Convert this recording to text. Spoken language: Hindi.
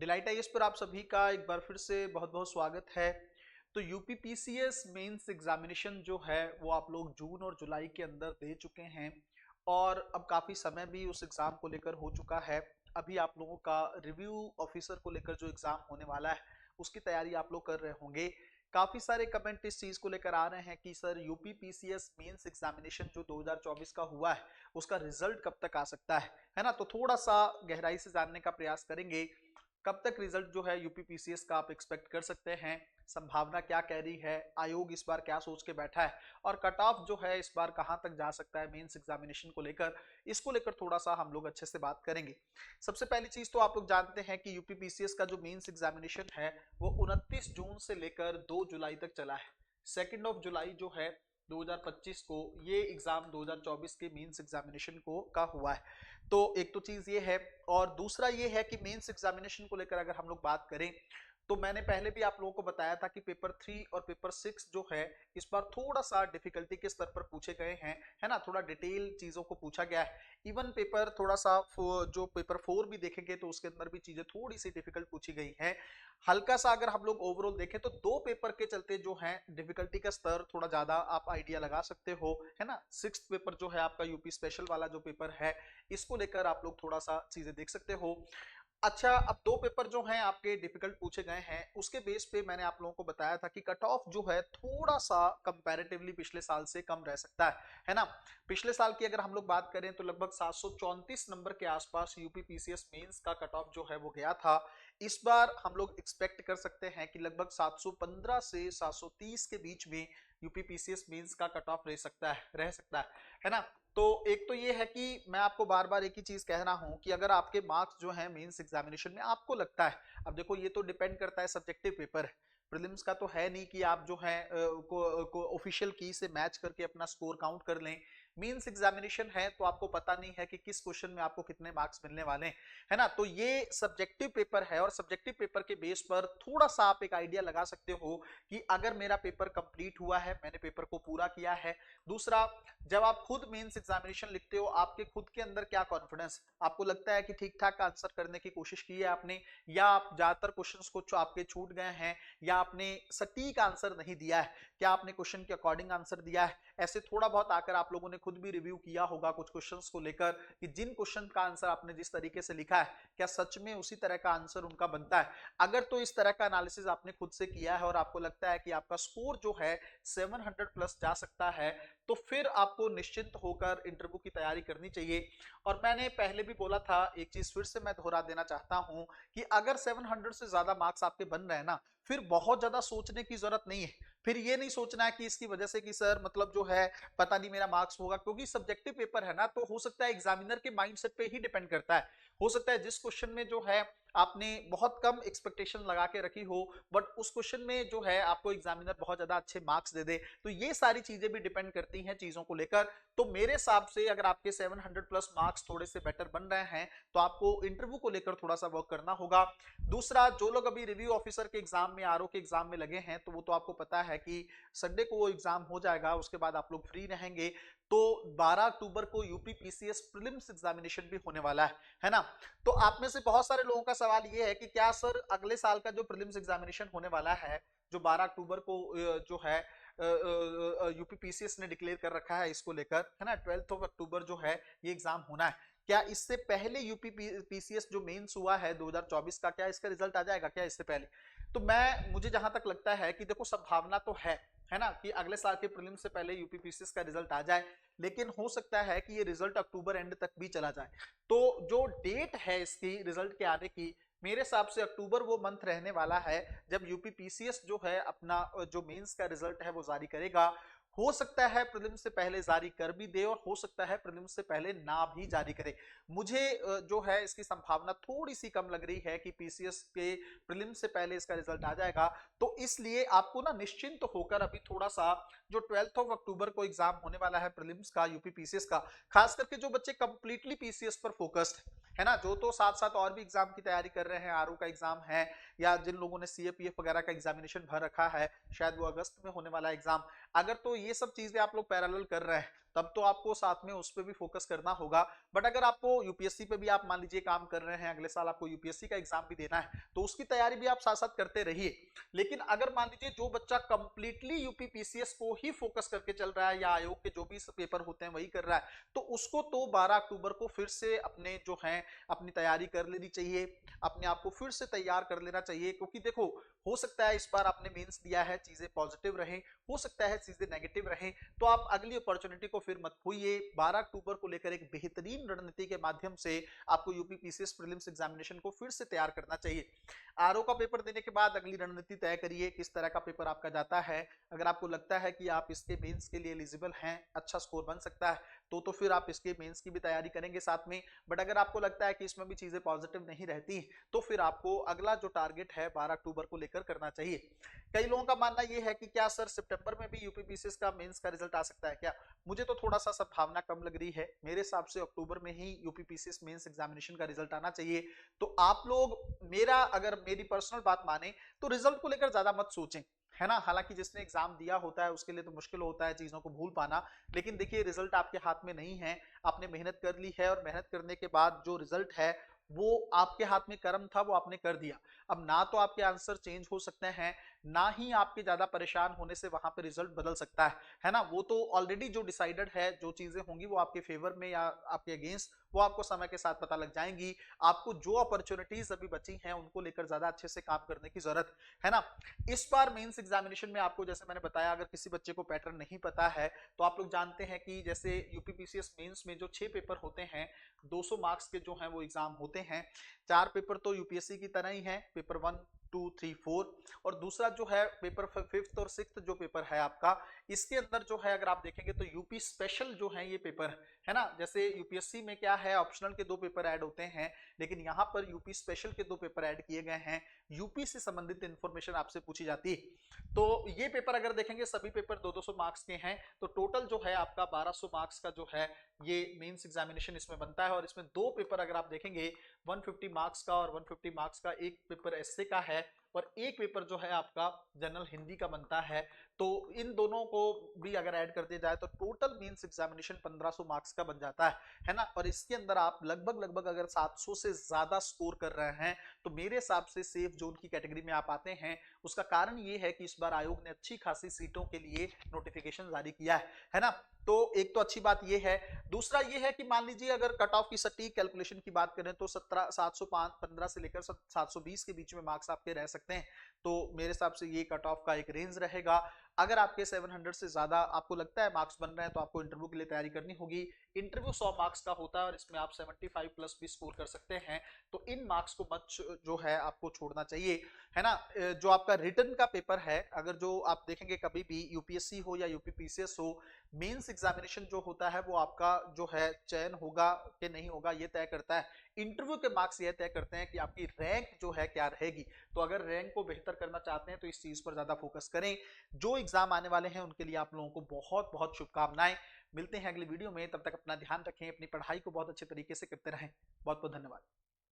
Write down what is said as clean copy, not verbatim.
डिलाइट आईएएस पर आप सभी का एक बार फिर से बहुत बहुत स्वागत है। तो यूपीपीसीएस मेंस एग्जामिनेशन जो है वो आप लोग जून और जुलाई के अंदर दे चुके हैं और अब काफ़ी समय भी उस एग्ज़ाम को लेकर हो चुका है। अभी आप लोगों का रिव्यू ऑफिसर को लेकर जो एग्ज़ाम होने वाला है उसकी तैयारी आप लोग कर रहे होंगे। काफ़ी सारे कमेंट इस चीज़ को लेकर आ रहे हैं कि सर यूपीपीसीएस मेंस एग्जामिनेशन जो 2024 का हुआ है उसका रिजल्ट कब तक आ सकता है ना। तो थोड़ा सा गहराई से जानने का प्रयास करेंगे कब तक रिजल्ट जो है यूपीपीसीएस का आप एक्सपेक्ट कर सकते हैं, संभावना क्या कह रही है, आयोग इस बार क्या सोच के बैठा है और कट ऑफ जो है इस बार कहां तक जा सकता है मेंस एग्जामिनेशन को लेकर, इसको लेकर थोड़ा सा हम लोग अच्छे से बात करेंगे। सबसे पहली चीज तो आप लोग जानते हैं कि यूपीपीसीएस का जो मेंस एग्जामिनेशन है वो 29 जून से लेकर 2 जुलाई तक चला है। 2 जुलाई जो है 2025 को ये एग्जाम 2024 के मेंस एग्जामिनेशन को का हुआ है। तो एक तो चीज ये है और दूसरा ये है कि मेंस एग्जामिनेशन को लेकर अगर हम लोग बात करें तो मैंने पहले भी आप लोगों को बताया था कि पेपर 3 और पेपर 6 जो है इस बार थोड़ा सा डिफिकल्टी के स्तर पर पूछे गए हैं, है ना, थोड़ा डिटेल चीजों को पूछा गया है। इवन पेपर थोड़ा सा जो पेपर 4 भी देखेंगे तो उसके अंदर भी चीजें थोड़ी सी डिफिकल्ट पूछी गई हैं। हल्का सा अगर हम लोग ओवरऑल देखें तो दो पेपर के चलते जो है डिफिकल्टी का स्तर थोड़ा ज्यादा आप आइडिया लगा सकते हो, है ना। 6th पेपर जो है आपका यूपी स्पेशल वाला जो पेपर है इसको लेकर आप लोग थोड़ा सा चीजें देख सकते हो। अच्छा, अब दो पेपर जो हैं आपके डिफिकल्ट पूछे गए हैं उसके बेस पे मैंने आप लोगों को बताया था कि कट ऑफ जो है थोड़ा सा कंपैरेटिवली पिछले साल से कम रह सकता है ना। पिछले साल की अगर हम लोग बात करें तो लगभग 734 नंबर के आसपास यूपीपीसीएस मेंस का कट ऑफ जो है वो गया था। इस बार हम लोग एक्सपेक्ट कर सकते हैं कि लगभग 715 से 730 के बीच में यूपीपीसीएस मेंस का कट ऑफ रह सकता है ना। तो एक तो ये है कि मैं आपको बार बार एक ही चीज कह रहा हूं कि अगर आपके मार्क्स जो है मेंस एग्जामिनेशन में आपको लगता है, अब देखो ये तो डिपेंड करता है, सब्जेक्टिव पेपर है, प्रीलिम्स का तो है नहीं कि आप जो है को ऑफिशियल की से मैच करके अपना स्कोर काउंट कर लें। मेंस एग्जामिनेशन है तो आपको पता नहीं है कि किस क्वेश्चन में आपको कितने मार्क्स मिलने वाले हैं, है ना। तो ये सब्जेक्टिव पेपर है और सब्जेक्टिव पेपर के बेस पर थोड़ा सा आप एक आइडिया लगा सकते हो कि अगर मेरा पेपर कंप्लीट हुआ है, मैंने पेपर को पूरा किया है। दूसरा, जब आप खुद मेंस एग्जामिनेशन लिखते हो आपके खुद के अंदर क्या कॉन्फिडेंस, आपको लगता है कि ठीक ठाक आंसर करने की कोशिश की है आपने, या आप ज्यादातर क्वेश्चंस को जो आपके छूट गए हैं, या आपने सटीक आंसर नहीं दिया है, क्या आपने क्वेश्चन के अकॉर्डिंग आंसर दिया है। ऐसे थोड़ा बहुत आकर आप लोगों ने खुद भी रिव्यू किया होगा कुछ क्वेश्चंस को लेकर कि जिन क्वेश्चन का आंसर आपने जिस तरीके से लिखा है क्या सच में उसी तरह का आंसर उनका बनता है। अगर तो इस तरह का एनालिसिस आपने खुद से किया है और आपको लगता है कि आपका स्कोर जो है 700 प्लस जा सकता है, तो फिर आपको निश्चिंत होकर इंटरव्यू की तैयारी करनी चाहिए। और मैंने पहले भी बोला था, एक चीज फिर से मैं दोहरा देना चाहता हूं कि अगर 700 से ज्यादा मार्क्स आपके बन रहे हैं ना, फिर बहुत ज्यादा सोचने की जरूरत नहीं है। फिर ये नहीं सोचना है कि इसकी वजह से कि सर मतलब जो है पता नहीं मेरा मार्क्स होगा, क्योंकि सब्जेक्टिव पेपर है ना, तो हो सकता है एग्जामिनर के माइंडसेट पे ही डिपेंड करता है। हो सकता है जिस क्वेश्चन में जो है आपने बहुत कम एक्सपेक्टेशन लगा के रखी हो, बट उस क्वेश्चन में जो है आपको एग्जामिनर बहुत ज्यादा अच्छे मार्क्स दे दे। तो ये सारी चीजें भी डिपेंड करती हैं चीजों को लेकर। तो मेरे हिसाब से अगर आपके 700 प्लस मार्क्स थोड़े से बेटर बन रहे हैं तो आपको इंटरव्यू को लेकर थोड़ा सा वर्क करना होगा। दूसरा, जो लोग अभी रिव्यू ऑफिसर के एग्जाम में, आरओ के एग्जाम में लगे हैं, तो वो तो आपको पता है कि संडे को वो एग्जाम हो जाएगा, उसके बाद आप लोग फ्री रहेंगे। तो 12 अक्टूबर को यूपीपीसीएस प्रीलिम्स एग्जामिनेशन भी होने वाला है ना। तो आप में से बहुत सारे लोगों का सवाल ये है कि क्या सर अगले साल का जो प्रीलिम्स एग्जामिनेशन होने वाला है जो 12 अक्टूबर को जो है यूपीपीसीएस ने डिक्लेयर कर रखा है इसको लेकर, है ना, 12 अक्टूबर जो है ये एग्जाम होना है, क्या इससे पहले यूपीपीसीएस जो मेंस हुआ है 2024 का, क्या इसका रिजल्ट आ जाएगा क्या इससे पहले। तो मुझे जहां तक लगता है कि देखो संभावना तो है ना, कि अगले साल के प्रीलिम से पहले यूपीपीसीएस का रिजल्ट आ जाए, लेकिन हो सकता है कि ये रिजल्ट अक्टूबर एंड तक भी चला जाए। तो जो डेट है इसकी रिजल्ट के आने की, मेरे हिसाब से अक्टूबर वो मंथ रहने वाला है जब यूपीपीसीएस जो है अपना जो मेंस का रिजल्ट है वो जारी करेगा। हो सकता है प्रीलिम से पहले जारी कर भी दे और हो सकता है प्रीलिम से पहले ना भी जारी करे। मुझे जो है इसकी संभावना थोड़ी सी कम लग रही है कि पीसीएस के प्रीलिम से पहले इसका रिजल्ट आ जाएगा। तो इसलिए आपको ना निश्चिंत होकर अभी थोड़ा सा, जो 12 अक्टूबर को एग्जाम होने वाला है प्रीलिम्स का यूपीपीसीएस का, खास करके जो बच्चे कंप्लीटली पीसीएस पर फोकस्ड है ना, जो तो साथ साथ और भी एग्जाम की तैयारी कर रहे हैं, आरओ का एग्जाम है, या जिन लोगों ने सीएपीएफ वगैरह का एग्जामिनेशन भर रखा है, शायद वो अगस्त में होने वाला एग्जाम, अगर तो ये सब चीजें आप लोग पैरेलल कर रहे हैं तब तो आपको साथ में उस पर भी फोकस करना होगा। बट अगर आपको यूपीएससी पे भी आप मान लीजिए काम कर रहे हैं, अगले साल आपको यूपीएससी का एग्जाम भी देना है, तो उसकी तैयारी भी आप साथ साथ करते रहिए। लेकिन अगर मान लीजिए जो बच्चा कंप्लीटली यूपी पीसीएस को ही फोकस करके चल रहा है या आयोग के जो भी पेपर होते हैं वही कर रहा है, तो उसको तो 12 अक्टूबर को फिर से अपने जो है अपनी तैयारी कर लेनी चाहिए, अपने आप को फिर से तैयार कर लेना चाहिए। क्योंकि देखो, हो सकता है इस बार आपने मेंस दिया है, चीजें पॉजिटिव रहे, हो सकता है चीजें नेगेटिव रहे, तो आप अगली अपॉर्चुनिटी को फिर मत खोइए। 12 अक्टूबर को लेकर एक बेहतरीन रणनीति के माध्यम से आपको यूपी पीसीएस प्रीलिम्स एग्जामिनेशन को फिर से तैयार करना चाहिए। आरओ का पेपर देने के बाद अगली रणनीति तय करिए किस तरह का पेपर आपका जाता है। अगर आपको लगता है कि आप इसके मेंस के लिए एलिजिबल हैं, अच्छा स्कोर बन सकता है, तो फिर आप इसके मेंस की भी तैयारी करेंगे साथ में। बट अगर आपको लगता है कि इसमें भी चीजें पॉजिटिव नहीं रहती, तो फिर आपको अगला जो टारगेट है 12 अक्टूबर को लेकर करना चाहिए। कई लोगों का मानना यह है कि क्या सर सितंबर में भी यूपीपीसीएस का मेंस का रिजल्ट आ सकता है क्या? मुझे तो थोड़ा सा संभावना कम लग रही है। मेरे हिसाब से अक्टूबर में ही यूपीपीसीएस मेंस एग्जामिनेशन का रिजल्ट आना चाहिए। तो आप लोग अगर मेरी पर्सनल बात माने तो रिजल्ट को लेकर ज्यादा मत सोचें, है ना। हालांकि जिसने एग्जाम दिया होता है उसके लिए तो मुश्किल होता है चीजों को भूल पाना, लेकिन देखिए रिजल्ट आपके हाथ में नहीं है। आपने मेहनत कर ली है और मेहनत करने के बाद जो रिजल्ट है वो आपके हाथ में कर्म था, वो आपने कर दिया। अब ना तो आपके आंसर चेंज हो सकते हैं, ना ही आपके ज्यादा परेशान होने से वहां पे रिजल्ट बदल सकता है ना। वो तो ऑलरेडी जो डिसाइडेड है, जो चीजें होंगी वो आपके फेवर में या आपके अगेंस्ट, वो आपको समय के साथ पता लग जाएंगी। आपको जो अपॉर्चुनिटीज अभी बची हैं उनको लेकर ज्यादा अच्छे से काम करने की जरूरत है ना। इस बार मेंस एग्जामिनेशन में आपको, जैसे मैंने बताया, अगर किसी बच्चे को पैटर्न नहीं पता है तो आप लोग जानते हैं कि जैसे यूपीपीसीएस मेंस में जो 6 पेपर होते हैं, 200 मार्क्स के जो हैं वो एग्जाम होते हैं। 4 पेपर तो यूपीएससी की तरह ही है, पेपर 1 2 3 4, और दूसरा जो है पेपर 5th और 6th जो पेपर है आपका, इसके अंदर जो है अगर आप देखेंगे तो यूपी स्पेशल जो है ये पेपर है ना। जैसे यूपीएससी में क्या है, ऑप्शनल के 2 पेपर ऐड होते हैं, लेकिन यहाँ पर यूपी स्पेशल के 2 पेपर ऐड किए गए हैं। यूपी से संबंधित इंफॉर्मेशन आपसे पूछी जाती है। तो ये पेपर अगर देखेंगे, सभी पेपर 200 मार्क्स के हैं, तो टोटल जो है आपका 1200 मार्क्स का जो है ये मेंस एग्जामिनेशन इसमें बनता है। और इसमें 2 पेपर अगर आप देखेंगे, 150 मार्क्स का और 150 मार्क्स का एक पेपर एसए का है, और एक पेपर जो है आपका जनरल हिंदी का बनता है। तो इन दोनों को भी अगर ऐड कर दिया जाए तो टोटल मेंस एग्जामिनेशन 1500 मार्क्स का बन जाता है ना। और इसके अंदर आप लगभग अगर 700 से ज्यादा स्कोर कर रहे हैं तो मेरे हिसाब से सेफ जोन की कैटेगरी में आप आते हैं। उसका कारण ये है कि इस बार आयोग ने अच्छी खासी सीटों के लिए नोटिफिकेशन जारी किया है ना। तो एक तो अच्छी बात यह है। दूसरा यह है कि मान लीजिए अगर कट ऑफ की सटीक कैलकुलेशन की बात करें तो 715 से लेकर 720 के बीच में मार्क्स आपके रह सकते हैं। तो मेरे हिसाब से ये कट ऑफ का एक रेंज रहेगा। अगर आपके 700 से ज्यादा आपको लगता है मार्क्स बन रहे हैं तो आपको इंटरव्यू के लिए तैयारी करनी होगी। इंटरव्यू 100 मार्क्स का होता है और इसमें आप 75 प्लस भी स्कोर कर सकते हैं। तो इन मार्क्स को मत जो है आपको छोड़ना चाहिए, है ना। जो आपका रिटर्न का पेपर है, अगर जो आप देखेंगे कभी भी यूपीएससी हो या यूपीपीसीएस हो, मेंस एग्जामिनेशन जो होता है वो आपका जो है चयन होगा कि नहीं होगा ये तय करता है। इंटरव्यू के मार्क्स ये तय करते हैं कि आपकी रैंक जो है क्या रहेगी। तो अगर रैंक को बेहतर करना चाहते हैं तो इस चीज पर ज्यादा फोकस करें। जो एग्जाम आने वाले हैं उनके लिए आप लोगों को बहुत बहुत शुभकामनाएं। मिलते हैं अगली वीडियो में, तब तक अपना ध्यान रखें, अपनी पढ़ाई को बहुत अच्छे तरीके से करते रहें। बहुत बहुत धन्यवाद।